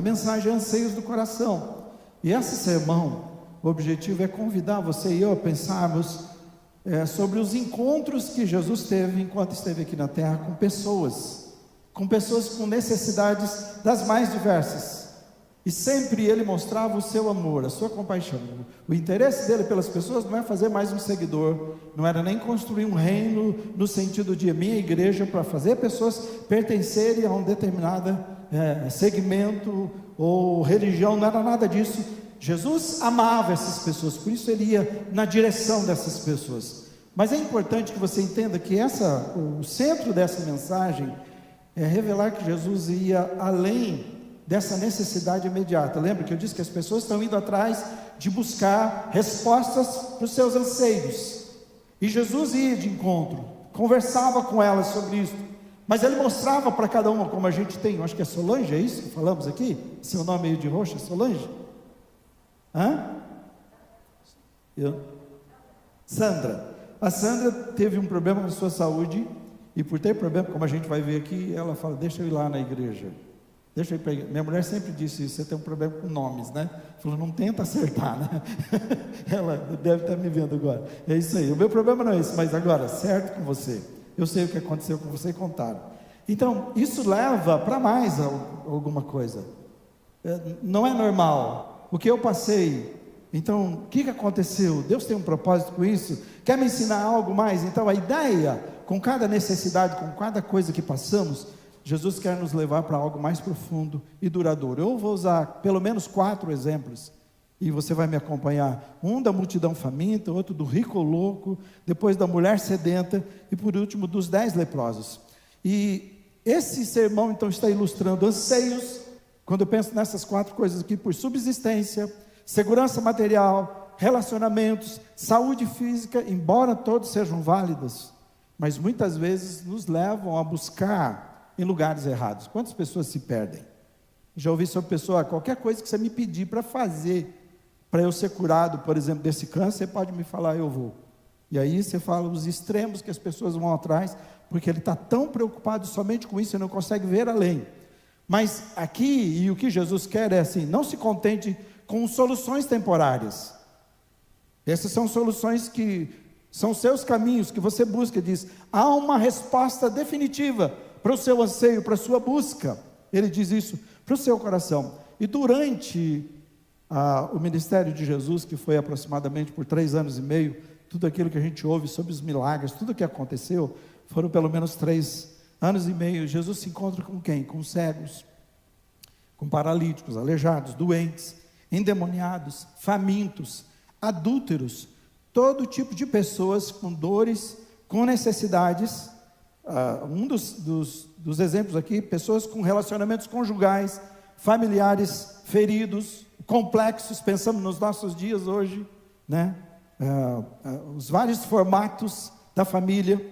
A mensagem é Anseios do Coração. E esse sermão, o objetivo é convidar você e eu a pensarmos sobre os encontros que Jesus teve enquanto esteve aqui na terra com pessoas com necessidades das mais diversas. E sempre ele mostrava o seu amor, a sua compaixão. O interesse dele pelas pessoas não é fazer mais um seguidor, não era nem construir um reino no sentido de minha igreja para fazer pessoas pertencerem a um determinado segmento ou religião, não era nada disso. Jesus amava essas pessoas, por isso ele ia na direção dessas pessoas. Mas é importante que você entenda que o centro dessa mensagem é revelar que Jesus ia além dessa necessidade imediata. Lembra que eu disse que as pessoas estão indo atrás de buscar respostas para os seus anseios, e Jesus ia de encontro, conversava com elas sobre isso, mas ele mostrava para cada uma, como a gente tem, eu acho que é Solange, é isso que falamos aqui? Seu nome meio de roxo é Solange? Sandra. A Sandra teve um problema com sua saúde, e por ter problema, como a gente vai ver aqui, ela fala, deixa eu ir lá na igreja. Deixa eu ir para a igreja. Minha mulher sempre disse isso, você tem um problema com nomes, né? Falou, não tenta acertar, né? Ela deve estar me vendo agora. É isso aí, o meu problema não é esse, mas agora, certo com você. Eu sei o que aconteceu com você e contaram. Então, isso leva para mais alguma coisa. Não é normal. O que eu passei, então, o que aconteceu? Deus tem um propósito com isso? Quer me ensinar algo mais? Então, a ideia, com cada necessidade, com cada coisa que passamos, Jesus quer nos levar para algo mais profundo e duradouro. Eu vou usar pelo menos 4 exemplos, e você vai me acompanhar. Um da multidão faminta, outro do rico louco, depois da mulher sedenta, e por último dos 10 leprosos. E esse sermão então está ilustrando anseios, quando eu penso nessas 4 coisas aqui, por subsistência, segurança material, relacionamentos, saúde física, embora todos sejam válidos, mas muitas vezes nos levam a buscar em lugares errados. Quantas pessoas se perdem? Já ouvi sobre pessoa, qualquer coisa que você me pedir para fazer, para eu ser curado, por exemplo, desse câncer, você pode me falar, eu vou. E aí você fala os extremos que as pessoas vão atrás, porque ele está tão preocupado somente com isso, ele não consegue ver além. Mas aqui, e o que Jesus quer é assim, não se contente com soluções temporárias. Essas são soluções que são seus caminhos, que você busca, diz, há uma resposta definitiva para o seu anseio, para a sua busca. Ele diz isso para o seu coração. E durante o ministério de Jesus, que foi aproximadamente por 3 anos e meio, tudo aquilo que a gente ouve sobre os milagres, tudo que aconteceu, foram pelo menos 3 anos e meio. Jesus se encontra com quem? Com cegos, com paralíticos, aleijados, doentes, endemoniados, famintos, adúlteros, todo tipo de pessoas com dores, com necessidades. Um dos exemplos aqui, pessoas com relacionamentos conjugais, familiares feridos, complexos, pensamos nos nossos dias hoje, né? Os vários formatos da família,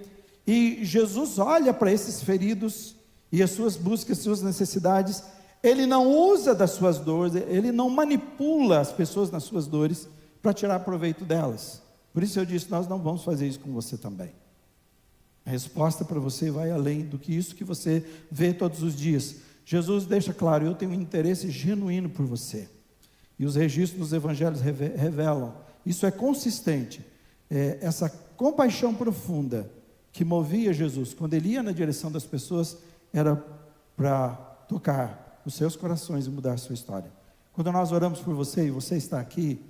e Jesus olha para esses feridos, e as suas buscas, suas necessidades. Ele não usa das suas dores, ele não manipula as pessoas nas suas dores, para tirar proveito delas. Por isso eu disse, nós não vamos fazer isso com você também. A resposta para você vai além do que isso que você vê todos os dias. Jesus deixa claro, eu tenho um interesse genuíno por você. E os registros dos evangelhos revelam, isso é consistente. Essa compaixão profunda que movia Jesus, quando ele ia na direção das pessoas, era para tocar os seus corações e mudar a sua história. Quando nós oramos por você e você está aqui,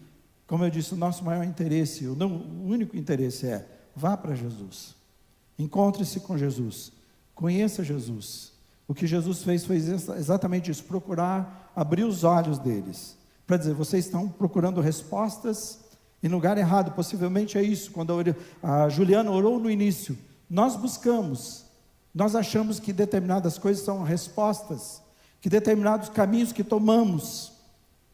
como eu disse, o nosso maior interesse, o único interesse é, vá para Jesus. Encontre-se com Jesus, conheça Jesus. O que Jesus fez foi exatamente isso, procurar abrir os olhos deles, para dizer, vocês estão procurando respostas em lugar errado. Possivelmente é isso, quando a Juliana orou no início, nós buscamos, nós achamos que determinadas coisas são respostas, que determinados caminhos que tomamos,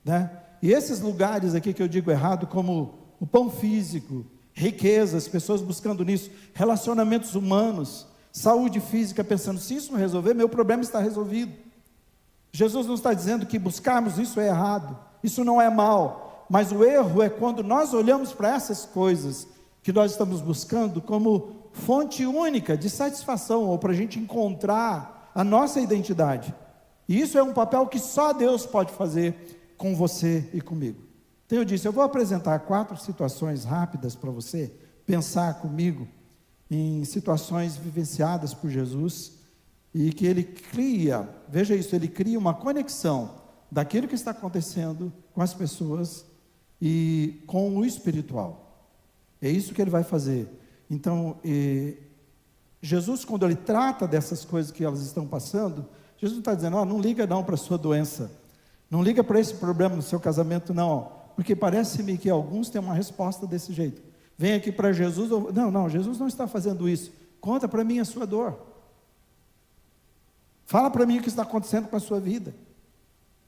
né? E esses lugares aqui que eu digo errado, como o pão físico, riquezas, pessoas buscando nisso, relacionamentos humanos, saúde física, pensando, se isso não resolver, meu problema está resolvido. Jesus não está dizendo que buscarmos isso é errado, isso não é mal, mas o erro é quando nós olhamos para essas coisas que nós estamos buscando como fonte única de satisfação, ou para a gente encontrar a nossa identidade. E isso é um papel que só Deus pode fazer com você e comigo. Então eu disse, eu vou apresentar 4 situações rápidas para você pensar comigo em situações vivenciadas por Jesus, e que ele cria, veja isso, ele cria uma conexão daquilo que está acontecendo com as pessoas e com o espiritual. É isso que ele vai fazer. Então, Jesus, quando ele trata dessas coisas que elas estão passando, Jesus não está dizendo, não liga não para a sua doença, não liga para esse problema no seu casamento não, porque parece-me que alguns têm uma resposta desse jeito. Vem aqui para Jesus, não, Jesus não está fazendo isso, conta para mim a sua dor, fala para mim o que está acontecendo com a sua vida.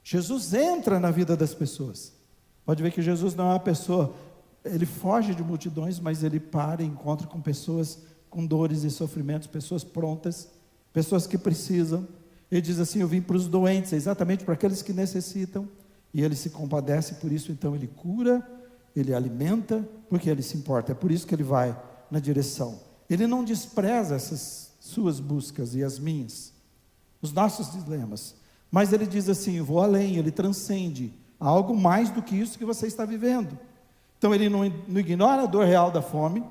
Jesus entra na vida das pessoas. Pode ver que Jesus não é uma pessoa, ele foge de multidões, mas ele para e encontra com pessoas com dores e sofrimentos, pessoas prontas, pessoas que precisam. Ele diz assim, eu vim para os doentes, exatamente para aqueles que necessitam, e ele se compadece, por isso então ele cura, ele alimenta, porque ele se importa, é por isso que ele vai na direção. Ele não despreza essas suas buscas e as minhas, os nossos dilemas, mas ele diz assim, vou além, ele transcende algo mais do que isso que você está vivendo. Então ele não ignora a dor real da fome,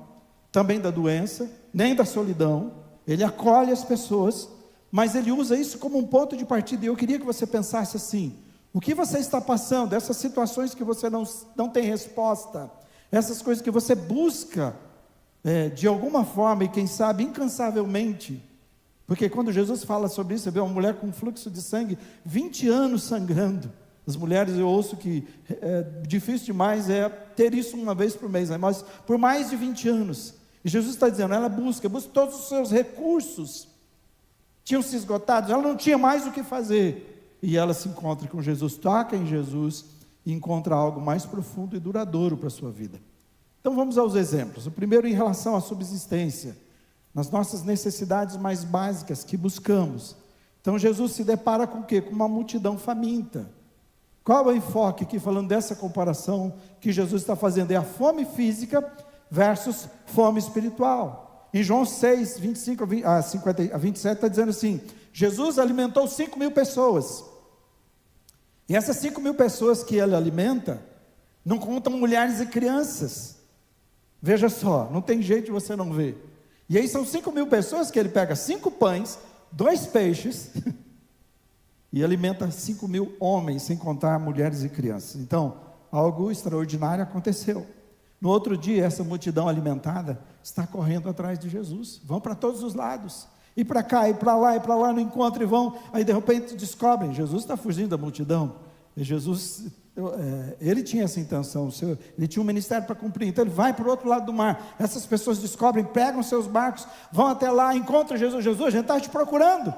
também da doença, nem da solidão, ele acolhe as pessoas, mas ele usa isso como um ponto de partida. E eu queria que você pensasse assim, o que você está passando, essas situações que você não tem resposta, essas coisas que você busca, de alguma forma, e quem sabe incansavelmente, porque quando Jesus fala sobre isso, você vê uma mulher com fluxo de sangue, 20 anos sangrando. As mulheres, eu ouço que difícil demais é ter isso uma vez por mês, né? Mas por mais de 20 anos, e Jesus está dizendo, ela busca todos os seus recursos, tinham se esgotado, ela não tinha mais o que fazer, e ela se encontra com Jesus, toca em Jesus, e encontra algo mais profundo e duradouro para a sua vida. Então vamos aos exemplos. O primeiro em relação à subsistência, nas nossas necessidades mais básicas que buscamos. Então Jesus se depara com o quê? Com uma multidão faminta. Qual é o enfoque aqui, falando dessa comparação que Jesus está fazendo? É a fome física versus fome espiritual. Em João 6, 25 a 27 está dizendo assim, Jesus alimentou 5.000 pessoas, e essas 5.000 pessoas que ele alimenta, não contam mulheres e crianças. Veja só, não tem jeito de você não ver. E aí são 5.000 pessoas que ele pega 5 pães, 2 peixes, e alimenta 5.000 homens, sem contar mulheres e crianças. Então, algo extraordinário aconteceu. No outro dia, essa multidão alimentada está correndo atrás de Jesus, vão para todos os lados, e para cá, e para lá, no encontro, e vão, aí de repente descobrem, Jesus está fugindo da multidão, e Jesus, ele tinha essa intenção, ele tinha um ministério para cumprir, então ele vai para o outro lado do mar, essas pessoas descobrem, pegam seus barcos, vão até lá, encontram Jesus, a gente está te procurando.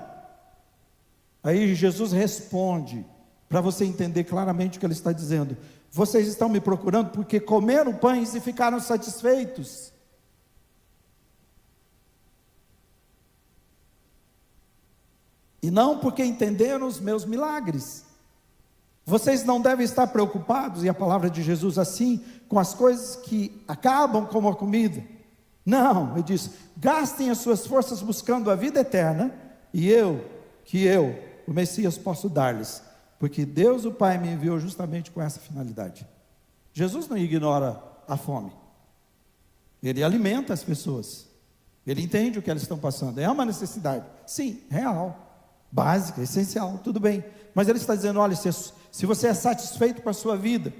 Aí Jesus responde, para você entender claramente o que ele está dizendo, vocês estão me procurando porque comeram pães e ficaram satisfeitos. E não porque entenderam os meus milagres. Vocês não devem estar preocupados, e a palavra de Jesus assim, com as coisas que acabam como a comida. Não, ele diz, gastem as suas forças buscando a vida eterna, e eu, o Messias, posso dar-lhes, porque Deus o Pai me enviou justamente com essa finalidade. Jesus não ignora a fome, ele alimenta as pessoas, ele entende o que elas estão passando, é uma necessidade, sim, real, básica, essencial, tudo bem, mas ele está dizendo, olha, se você é satisfeito com a sua vida,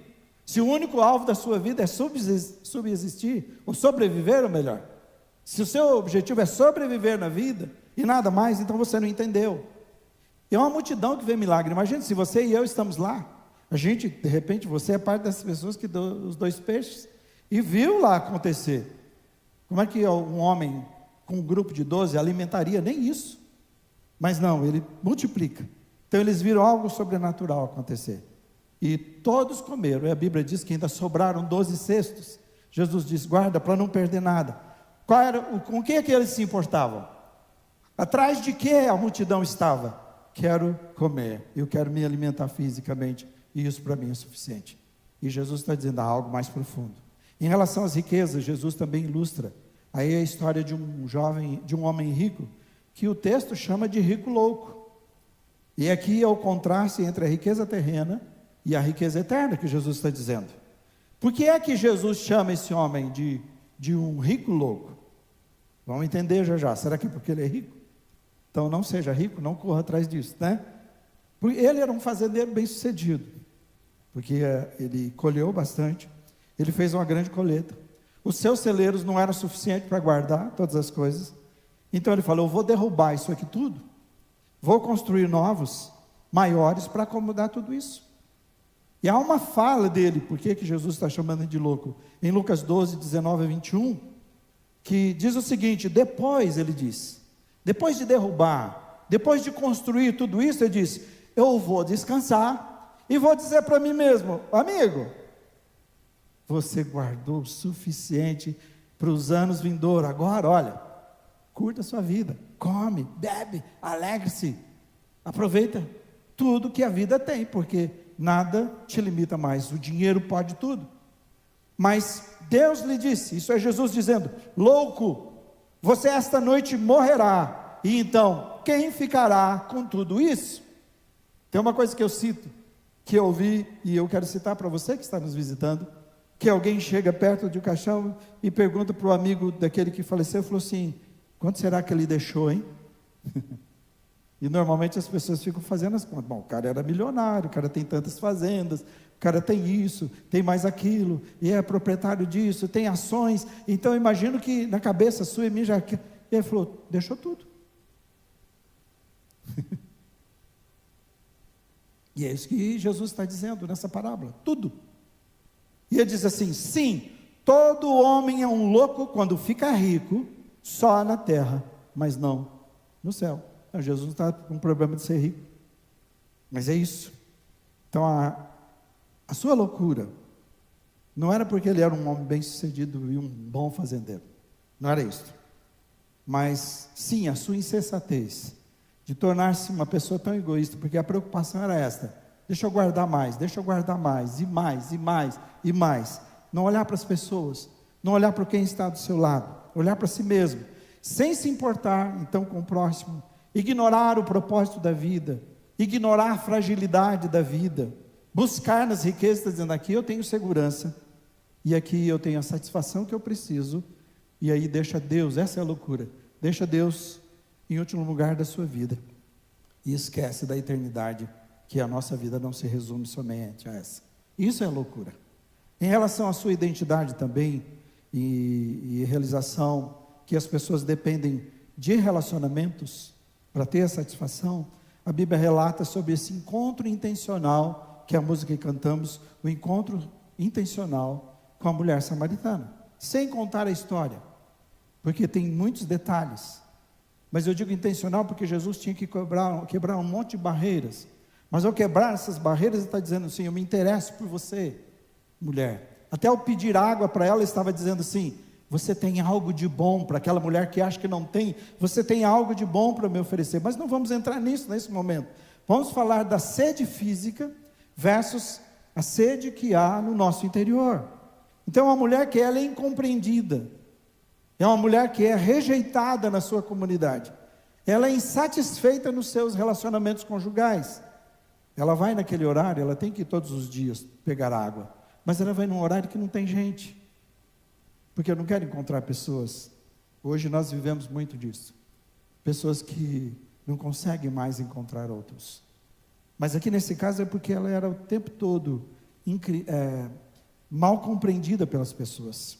se o único alvo da sua vida é subsistir, ou sobreviver, ou melhor, se o seu objetivo é sobreviver na vida, e nada mais, então você não entendeu. É uma multidão que vê milagre. Imagina se você e eu estamos lá, a gente, de repente, você é parte dessas pessoas que deu os 2 peixes, e viu lá acontecer. Como é que um homem com um grupo de 12 alimentaria? Nem isso. Mas não, ele multiplica. Então eles viram algo sobrenatural acontecer, e todos comeram, e a Bíblia diz que ainda sobraram 12 cestos. Jesus diz, guarda para não perder nada. Com que eles se importavam? Atrás de que a multidão estava? Quero comer, eu quero me alimentar fisicamente, e isso para mim é suficiente. E Jesus está dizendo algo mais profundo. Em relação às riquezas, Jesus também ilustra aí a história de um homem rico, que o texto chama de rico louco. E aqui é o contraste entre a riqueza terrena e a riqueza eterna que Jesus está dizendo. Por que é que Jesus chama esse homem de um rico louco? Vamos entender já já. Será que é porque ele é rico? Então não seja rico, não corra atrás disso, né? Porque ele era um fazendeiro bem sucedido, porque ele colheu bastante, ele fez uma grande colheita. Os seus celeiros não eram suficientes para guardar todas as coisas. Então ele falou: eu vou derrubar isso aqui tudo, vou construir novos, maiores, para acomodar tudo isso. E há uma fala dele, por que Jesus está chamando ele de louco? Em Lucas 12, 19 a 21, que diz o seguinte: depois, ele diz, depois de derrubar, depois de construir tudo isso, ele diz: eu vou descansar, e vou dizer para mim mesmo: amigo, você guardou o suficiente para os anos vindouros, agora olha, curta a sua vida, come, bebe, alegre-se, aproveita tudo que a vida tem, porque nada te limita mais, o dinheiro pode tudo. Mas Deus lhe disse, isso é Jesus dizendo: louco, você esta noite morrerá, e então quem ficará com tudo isso? Tem uma coisa que eu cito, que eu ouvi, e eu quero citar para você que está nos visitando, que alguém chega perto de um caixão e pergunta para o amigo daquele que faleceu, falou assim: quanto será que ele deixou, hein? E normalmente as pessoas ficam fazendo as contas. Bom, o cara era milionário, o cara tem tantas fazendas, o cara tem isso, tem mais aquilo, e é proprietário disso, tem ações. Então eu imagino que na cabeça sua e minha já... E ele falou: deixou tudo. E é isso que Jesus está dizendo nessa parábola, tudo. E ele diz assim: sim, todo homem é um louco quando fica rico, só na terra, mas não no céu. Não, Jesus não está com problema de ser rico, mas é isso. Então a sua loucura não era porque ele era um homem bem sucedido e um bom fazendeiro, não era isso, mas sim a sua insensatez de tornar-se uma pessoa tão egoísta, porque a preocupação era esta: deixa eu guardar mais, e mais, e mais, e mais. Não olhar para as pessoas, não olhar para quem está do seu lado, olhar para si mesmo, sem se importar então com o próximo, ignorar o propósito da vida, ignorar a fragilidade da vida, buscar nas riquezas, dizendo: aqui eu tenho segurança, e aqui eu tenho a satisfação que eu preciso, e aí deixa Deus, essa é a loucura, deixa Deus em último lugar da sua vida, e esquece da eternidade, que a nossa vida não se resume somente a essa. Isso é loucura. Em relação à sua identidade também, e realização, que as pessoas dependem de relacionamentos para ter a satisfação, a Bíblia relata sobre esse encontro intencional, que é a música que cantamos, o encontro intencional com a mulher samaritana, sem contar a história, porque tem muitos detalhes, mas eu digo intencional porque Jesus tinha que quebrar um monte de barreiras, mas ao quebrar essas barreiras, ele está dizendo assim: eu me interesso por você, mulher. Até ao pedir água para ela, ele estava dizendo assim: você tem algo de bom. Para aquela mulher que acha que não tem, você tem algo de bom para me oferecer. Mas não vamos entrar nisso nesse momento. Vamos falar da sede física versus a sede que há no nosso interior. Então é uma mulher que ela é incompreendida, é uma mulher que é rejeitada na sua comunidade, ela é insatisfeita nos seus relacionamentos conjugais. Ela vai naquele horário, ela tem que ir todos os dias pegar água, mas ela vai num horário que não tem gente, porque eu não quero encontrar pessoas. Hoje nós vivemos muito disso, pessoas que não conseguem mais encontrar outros, mas aqui nesse caso é porque ela era o tempo todo mal compreendida pelas pessoas.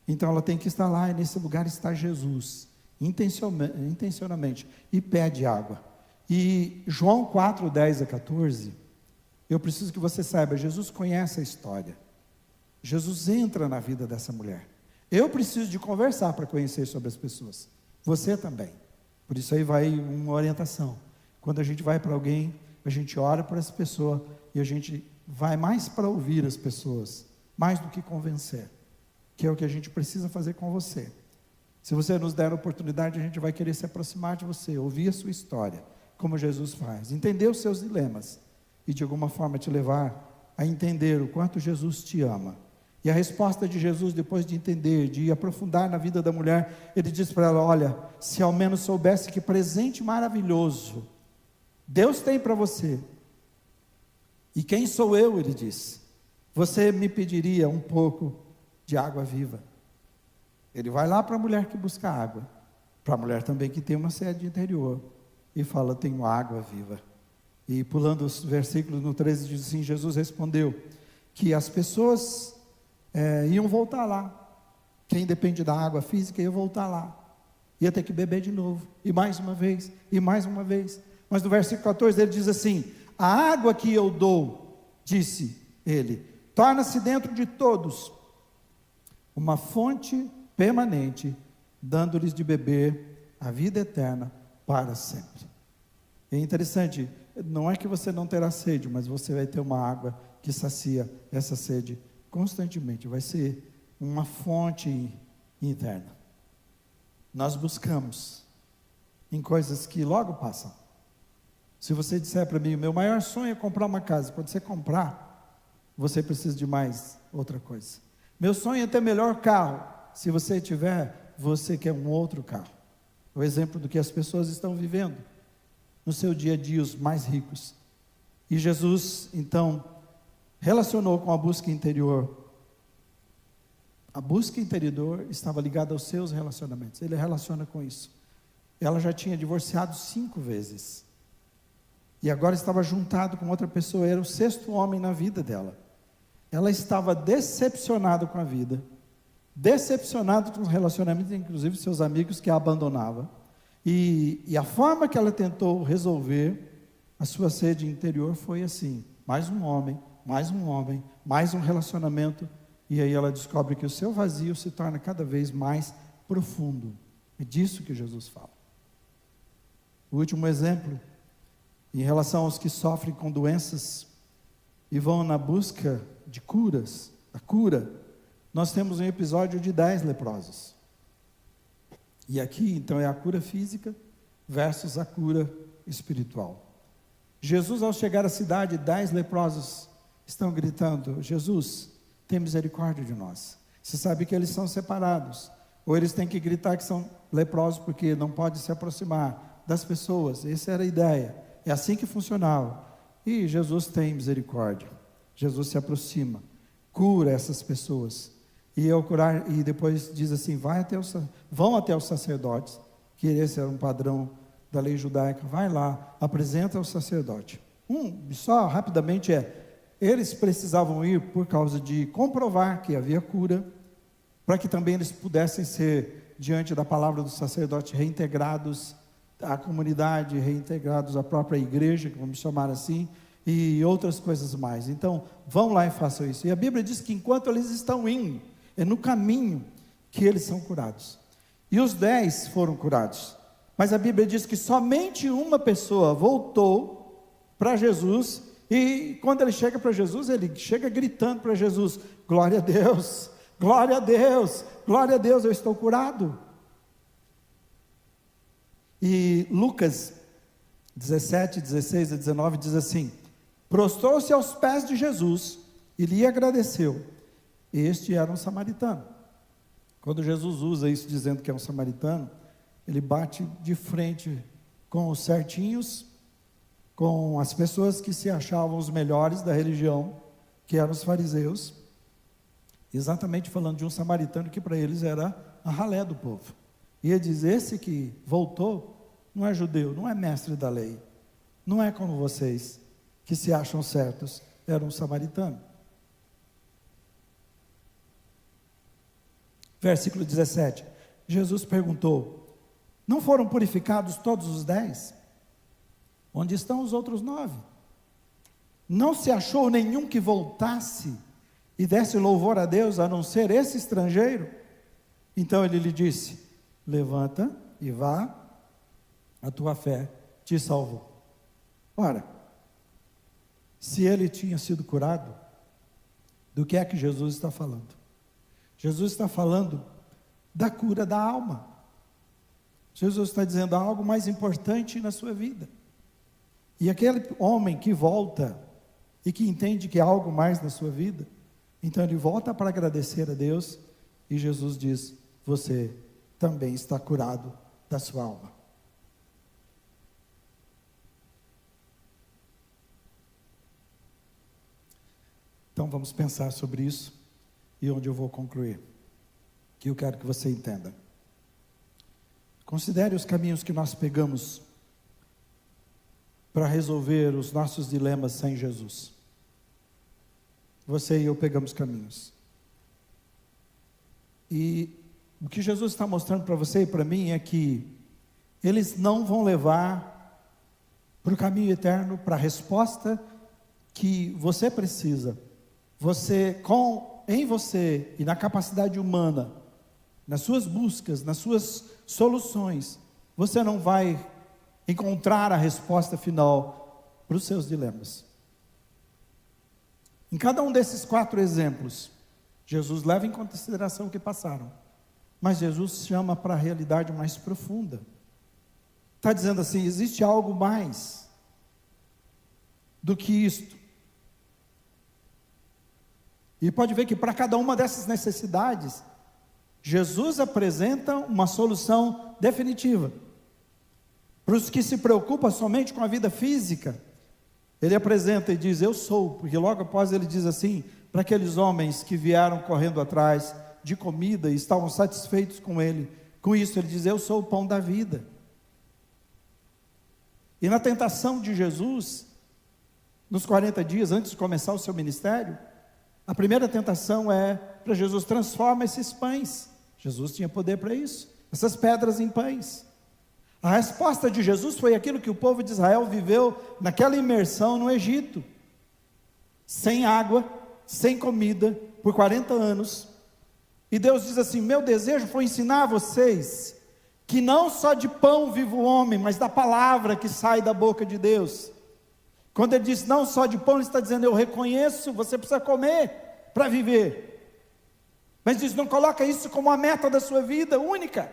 Então ela tem que estar lá, e nesse lugar está Jesus, intencionalmente, e pede água. E João 4, 10 a 14, eu preciso que você saiba, Jesus conhece a história, Jesus entra na vida dessa mulher. Eu preciso de conversar para conhecer sobre as pessoas, você também. Por isso aí vai uma orientação. Quando a gente vai para alguém, a gente ora por essa pessoa, e a gente vai mais para ouvir as pessoas, mais do que convencer, que é o que a gente precisa fazer com você. Se você nos der a oportunidade, a gente vai querer se aproximar de você, ouvir a sua história, como Jesus faz, entender os seus dilemas, e de alguma forma te levar a entender o quanto Jesus te ama. E a resposta de Jesus, depois de entender, de aprofundar na vida da mulher, ele diz para ela: olha, se ao menos soubesse que presente maravilhoso Deus tem para você. E quem sou eu, ele disse, você me pediria um pouco de água viva. Ele vai lá para a mulher que busca água, para a mulher também que tem uma sede interior, e fala, tenho água viva. E pulando os versículos no 13, diz assim, Jesus respondeu, que as pessoas iam voltar lá, quem depende da água física ia voltar lá, ia ter que beber de novo, e mais uma vez, e mais uma vez. Mas no versículo 14 ele diz assim, a água que eu dou, disse ele, torna-se dentro de todos uma fonte permanente, dando-lhes de beber a vida eterna para sempre. É interessante, não é que você não terá sede, mas você vai ter uma água que sacia essa sede constantemente, vai ser uma fonte interna. Nós buscamos em coisas que logo passam. Se você disser para mim, meu maior sonho é comprar uma casa, quando você comprar, você precisa de mais outra coisa. Meu sonho é ter melhor carro, se você tiver, você quer um outro carro. O exemplo do que as pessoas estão vivendo no seu dia a dia, os mais ricos. E Jesus, então, relacionou com a busca interior. A busca interior estava ligada aos seus relacionamentos. Ele relaciona com isso. Ela já tinha divorciado 5 vezes. E agora estava juntado com outra pessoa. Era o 6º homem na vida dela. Ela estava decepcionada com a vida. Decepcionada com os relacionamentos, inclusive seus amigos que a abandonavam. E a forma que ela tentou resolver a sua sede interior foi assim, mais um homem, mais um relacionamento, e aí ela descobre que o seu vazio se torna cada vez mais profundo. É disso que Jesus fala. O último exemplo, em relação aos que sofrem com doenças e vão na busca de curas, a cura, nós temos um episódio de 10 leprosos. E aqui, então, é a cura física versus a cura espiritual. Jesus, ao chegar à cidade, 10 leprosos estão gritando, Jesus, tem misericórdia de nós. Você sabe que eles são separados, ou eles têm que gritar que são leprosos, porque não pode se aproximar das pessoas. Essa era a ideia, é assim que funcionava. E Jesus tem misericórdia, Jesus se aproxima, cura essas pessoas. E ao curar, e depois diz assim, vão até os sacerdotes, que esse era um padrão da lei judaica, vai lá, apresenta ao sacerdote. Só rapidamente eles precisavam ir por causa de comprovar que havia cura, para que também eles pudessem ser, diante da palavra do sacerdote, reintegrados à comunidade, reintegrados à própria igreja, que vamos chamar assim, e outras coisas mais. Então, vão lá e façam isso. E a Bíblia diz que enquanto eles estão indo, é no caminho que eles são curados. E os 10 foram curados. Mas a Bíblia diz que somente uma pessoa voltou para Jesus. E quando ele chega para Jesus, ele chega gritando para Jesus, glória a Deus, glória a Deus, glória a Deus, eu estou curado. E Lucas 17, 16 a 19 diz assim, prostrou-se aos pés de Jesus e lhe agradeceu. Este era um samaritano. Quando Jesus usa isso dizendo que é um samaritano, ele bate de frente com os certinhos, com as pessoas que se achavam os melhores da religião, que eram os fariseus, exatamente falando de um samaritano que para eles era a ralé do povo. E ele diz, esse que voltou, não é judeu, não é mestre da lei, não é como vocês, que se acham certos, era um samaritano. Versículo 17, Jesus perguntou, não foram purificados todos os 10? Onde estão os outros 9? Não se achou nenhum que voltasse e desse louvor a Deus, a não ser esse estrangeiro? Então ele lhe disse, levanta e vá, a tua fé te salvou. Ora, se ele tinha sido curado, do que é que Jesus está falando? Jesus está falando da cura da alma. Jesus está dizendo algo mais importante na sua vida. E aquele homem que volta e que entende que há algo mais na sua vida, então ele volta para agradecer a Deus e Jesus diz, você também está curado da sua alma. Então vamos pensar sobre isso e onde eu vou concluir, que eu quero que você entenda. Considere os caminhos que nós pegamos para resolver os nossos dilemas sem Jesus. Você e eu pegamos caminhos. E o que Jesus está mostrando para você e para mim é que eles não vão levar para o caminho eterno, para a resposta que você precisa. Em você e na capacidade humana, nas suas buscas, nas suas soluções, você não vai encontrar a resposta final para os seus dilemas. Em cada um desses 4 exemplos, Jesus leva em consideração o que passaram, mas Jesus chama para a realidade mais profunda. Está dizendo assim, existe algo mais do que isto. E pode ver que para cada uma dessas necessidades, Jesus apresenta uma solução definitiva. Para os que se preocupam somente com a vida física, ele apresenta e diz, eu sou, porque logo após ele diz assim, para aqueles homens que vieram correndo atrás de comida e estavam satisfeitos com ele, com isso ele diz, eu sou o pão da vida. E na tentação de Jesus, nos 40 dias antes de começar o seu ministério, a primeira tentação é para Jesus, transforma esses pães. Jesus tinha poder para isso, essas pedras em pães. A resposta de Jesus foi aquilo que o povo de Israel viveu naquela imersão no Egito, sem água, sem comida, por 40 anos. E Deus diz assim, meu desejo foi ensinar a vocês, que não só de pão vive o homem, mas da palavra que sai da boca de Deus. Quando ele diz não só de pão, ele está dizendo, eu reconheço, você precisa comer para viver. Mas diz, não coloca isso como a meta da sua vida única.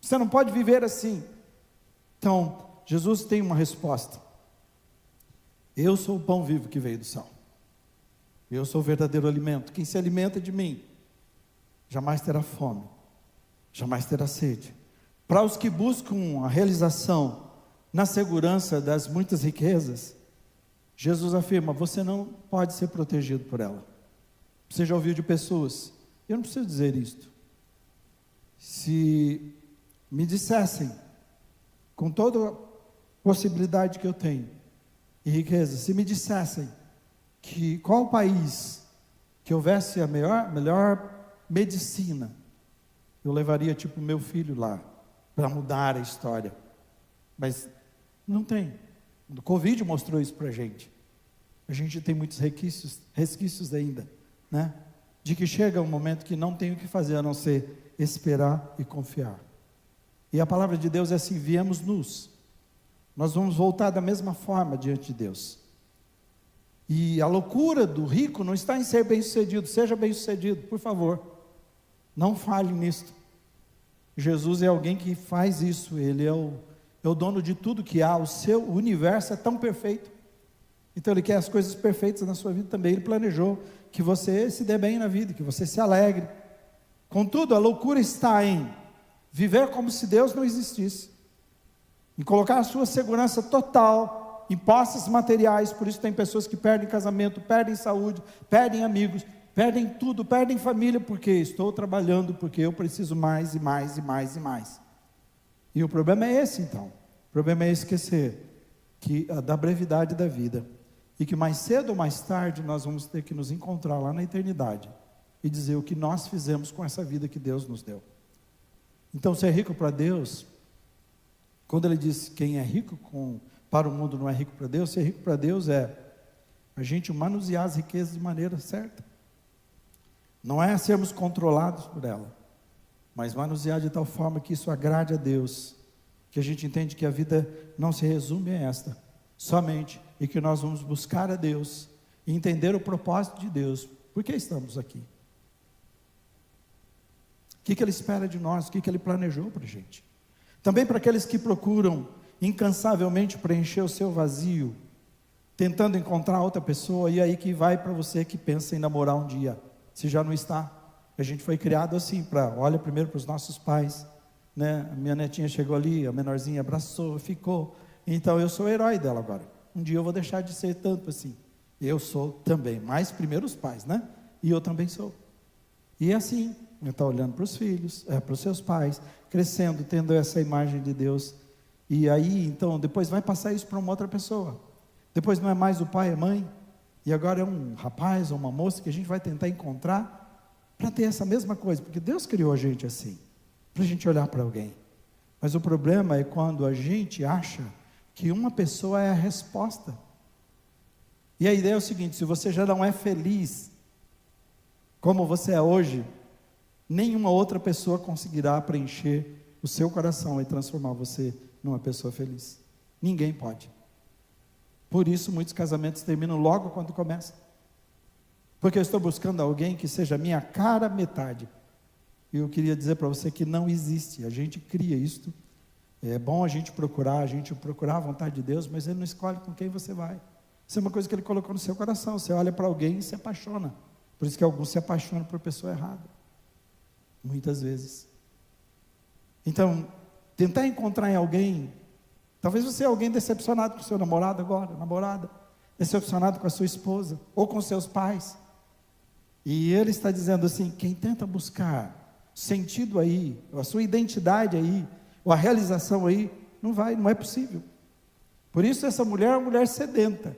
Você não pode viver assim. Então, Jesus tem uma resposta. Eu sou o pão vivo que veio do céu. Eu sou o verdadeiro alimento. Quem se alimenta de mim, jamais terá fome, jamais terá sede. Para os que buscam a realização na segurança das muitas riquezas, Jesus afirma, você não pode ser protegido por ela. Você já ouviu de pessoas, eu não preciso dizer isto, se me dissessem, com toda a possibilidade que eu tenho, e riqueza, se me dissessem, que qual país que houvesse a melhor medicina, eu levaria tipo meu filho lá, para mudar a história, mas não tem. O Covid mostrou isso para a gente tem muitos resquícios ainda, né? De que chega um momento que não tem o que fazer, a não ser esperar e confiar. E a palavra de Deus é assim, viemos nus, nós vamos voltar da mesma forma diante de Deus. E a loucura do rico não está em ser bem-sucedido, seja bem-sucedido, por favor, não falhe nisto. Jesus é alguém que faz isso, ele é o dono de tudo que há, o seu universo é tão perfeito, então ele quer as coisas perfeitas na sua vida também, ele planejou que você se dê bem na vida, que você se alegre. Contudo, a loucura está em viver como se Deus não existisse, em colocar a sua segurança total em posses materiais. Por isso tem pessoas que perdem casamento, perdem saúde, perdem amigos, perdem tudo, perdem família, porque estou trabalhando, porque eu preciso mais e mais e mais e mais. E o problema é esse então, o problema é esquecer da brevidade da vida, e que mais cedo ou mais tarde nós vamos ter que nos encontrar lá na eternidade, e dizer o que nós fizemos com essa vida que Deus nos deu. Então ser rico para Deus, quando ele diz quem é rico para o mundo não é rico para Deus, ser rico para Deus é a gente manusear as riquezas de maneira certa, não é sermos controlados por ela, mas manusear de tal forma que isso agrade a Deus, que a gente entende que a vida não se resume a esta, somente, e que nós vamos buscar a Deus, e entender o propósito de Deus, por que estamos aqui, o que Ele espera de nós, o que Ele planejou para a gente. Também para aqueles que procuram incansavelmente preencher o seu vazio, tentando encontrar outra pessoa, e aí que vai para você que pensa em namorar um dia, se já não está. A gente foi criado assim, olha primeiro para os nossos pais, né? A minha netinha chegou ali, a menorzinha abraçou, ficou, então eu sou o herói dela agora, um dia eu vou deixar de ser tanto assim, Eu sou também, mas primeiro os pais, né? E eu também sou. E é assim, ele está olhando para os filhos, para os seus pais, crescendo, tendo essa imagem de Deus. E aí, então, depois vai passar isso para uma outra pessoa. Depois não é mais o pai e a mãe, e agora é um rapaz ou uma moça que a gente vai tentar encontrar para ter essa mesma coisa, porque Deus criou a gente assim, para a gente olhar para alguém. Mas o problema é quando a gente acha que uma pessoa é a resposta. E a ideia é o seguinte: se você já não é feliz como você é hoje, nenhuma outra pessoa conseguirá preencher o seu coração e transformar você numa pessoa feliz. Ninguém pode. Por isso muitos casamentos terminam logo quando começam, porque eu estou buscando alguém que seja minha cara metade. E eu queria dizer para você que não existe. A gente cria isto. É bom a gente procurar a vontade de Deus, mas Ele não escolhe com quem você vai. Isso é uma coisa que Ele colocou no seu coração. Você olha para alguém e se apaixona. Por isso que alguns se apaixonam por pessoa errada, muitas vezes. Então, tentar encontrar em alguém, talvez você é alguém decepcionado com seu namorado agora, namorada, decepcionado com a sua esposa, ou com seus pais, e ele está dizendo assim: quem tenta buscar sentido aí, a sua identidade aí, ou a realização aí, não é possível. Por isso essa mulher é uma mulher sedenta.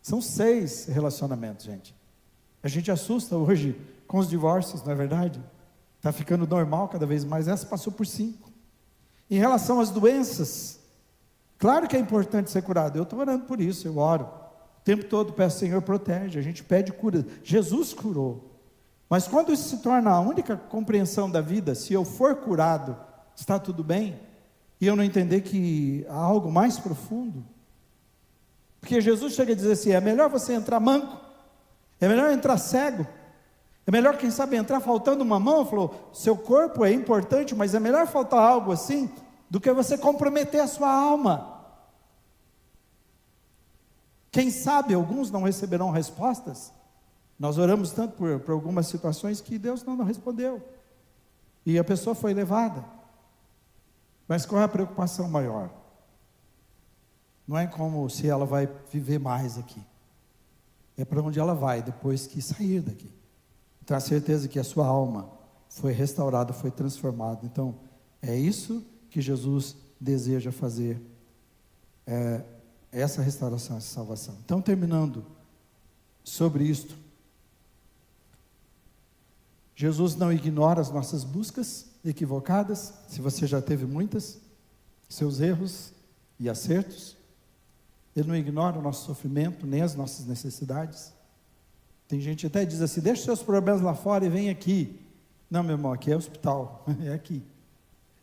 São 6 relacionamentos, gente. A gente assusta hoje com os divórcios, não é verdade? Está ficando normal cada vez mais. Essa passou por 5. Em relação às doenças, claro que é importante ser curado. Eu estou orando por isso, eu oro. O tempo todo peço: Senhor, protege. A gente pede cura. Jesus curou. Mas quando isso se torna a única compreensão da vida, se eu for curado, está tudo bem, e eu não entender que há algo mais profundo, porque Jesus chega a dizer assim: é melhor você entrar manco, é melhor entrar cego, é melhor, quem sabe, entrar faltando uma mão. Falou: seu corpo é importante, mas é melhor faltar algo assim, do que você comprometer a sua alma. Quem sabe alguns não receberão respostas. Nós oramos tanto por algumas situações que Deus não respondeu, e a pessoa foi levada. Mas qual é a preocupação maior? Não é como se ela vai viver mais aqui, é para onde ela vai depois que sair daqui. Então a certeza que a sua alma foi restaurada, foi transformada. Então é isso que Jesus deseja fazer, essa restauração, essa salvação. Então, terminando sobre isto, Jesus não ignora as nossas buscas equivocadas, se você já teve muitas, seus erros e acertos. Ele não ignora o nosso sofrimento, nem as nossas necessidades. Tem gente que até diz assim: deixa os seus problemas lá fora e vem aqui. Não, meu irmão, aqui é hospital, é aqui.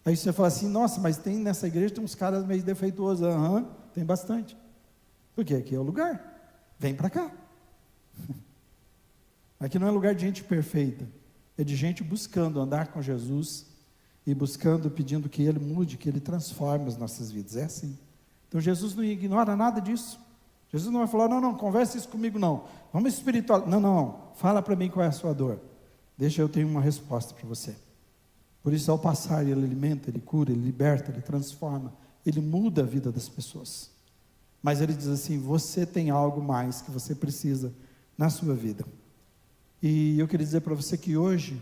Aí você fala assim: nossa, mas tem nessa igreja tem uns caras meio defeituosos. Tem bastante. Porque aqui é o lugar. Vem para cá. Aqui não é lugar de gente perfeita, é de gente buscando andar com Jesus e buscando, pedindo que Ele mude, que Ele transforme as nossas vidas. É assim. Então Jesus não ignora nada disso. Jesus não vai falar: não, conversa isso comigo não, vamos espiritual. Não, fala para mim qual é a sua dor, deixa eu ter uma resposta para você. Por isso, ao passar, Ele alimenta, Ele cura, Ele liberta, Ele transforma, Ele muda a vida das pessoas. Mas Ele diz assim: você tem algo mais que você precisa na sua vida. E eu queria dizer para você que hoje,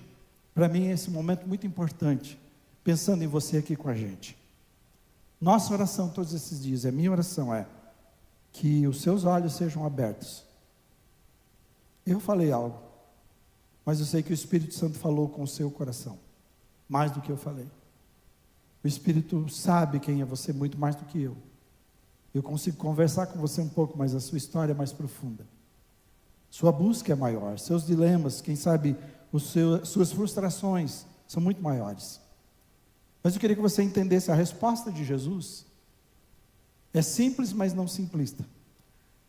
para mim é esse momento muito importante, pensando em você aqui com a gente. Nossa oração todos esses dias, a minha oração é que os seus olhos sejam abertos. Eu falei algo, mas eu sei que o Espírito Santo falou com o seu coração, mais do que eu falei. O Espírito sabe quem é você muito mais do que eu. Eu consigo conversar com você um pouco, mas a sua história é mais profunda. Sua busca é maior, seus dilemas, quem sabe suas frustrações são muito maiores. Mas eu queria que você entendesse a resposta de Jesus. É simples, mas não simplista.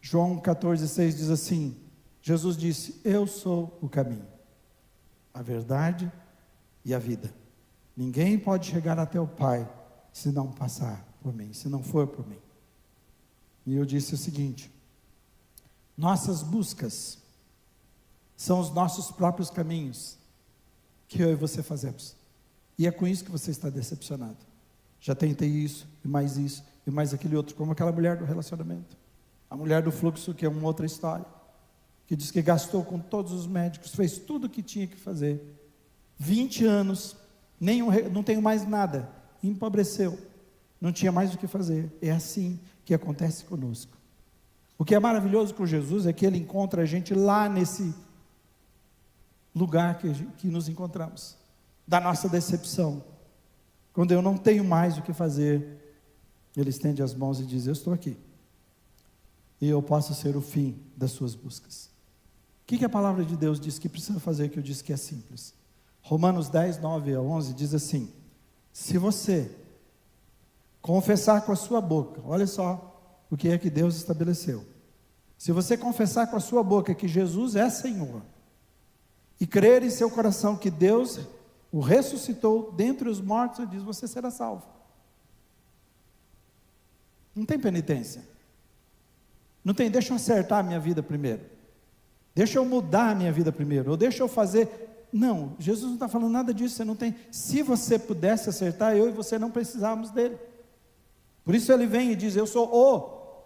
João 14,6 diz assim: Jesus disse: eu sou o caminho, a verdade e a vida. Ninguém pode chegar até o Pai se não passar por mim, se não for por mim. E eu disse o seguinte: nossas buscas são os nossos próprios caminhos que eu e você fazemos. E é com isso que você está decepcionado. Já tentei isso, e mais aquele outro, como aquela mulher do relacionamento. A mulher do fluxo, que é uma outra história, que diz que gastou com todos os médicos, fez tudo o que tinha que fazer, 20 anos, não tenho mais nada, empobreceu, não tinha mais o que fazer. É assim que acontece conosco. O que é maravilhoso com Jesus é que Ele encontra a gente lá nesse lugar que nos encontramos, da nossa decepção. Quando eu não tenho mais o que fazer, Ele estende as mãos e diz: eu estou aqui, e eu posso ser o fim das suas buscas. O que a palavra de Deus diz que precisa fazer, que eu disse que é simples? Romanos 10, 9 a 11 diz assim: se você confessar com a sua boca, olha só o que é que Deus estabeleceu. Se você confessar com a sua boca que Jesus é Senhor, e crer em seu coração que Deus o ressuscitou dentre os mortos, ele diz, você será salvo. Não tem penitência. Não tem, deixa eu acertar a minha vida primeiro. Deixa eu mudar a minha vida primeiro. Ou deixa eu fazer. Não, Jesus não está falando nada disso. Você não tem. Se você pudesse acertar, eu e você não precisávamos dele. Por isso ele vem e diz: eu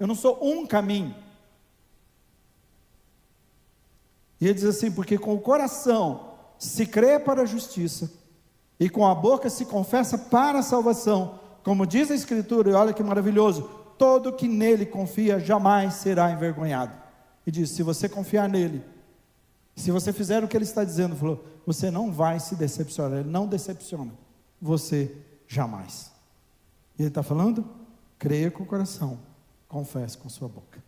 não sou um caminho. E ele diz assim: porque com o coração se crê para a justiça, e com a boca se confessa para a salvação, como diz a Escritura, e olha que maravilhoso: todo que nele confia jamais será envergonhado. E diz: se você confiar nele, se você fizer o que ele está dizendo, falou, você não vai se decepcionar. Ele não decepciona você jamais. E ele está falando: creia com o coração, confesse com sua boca.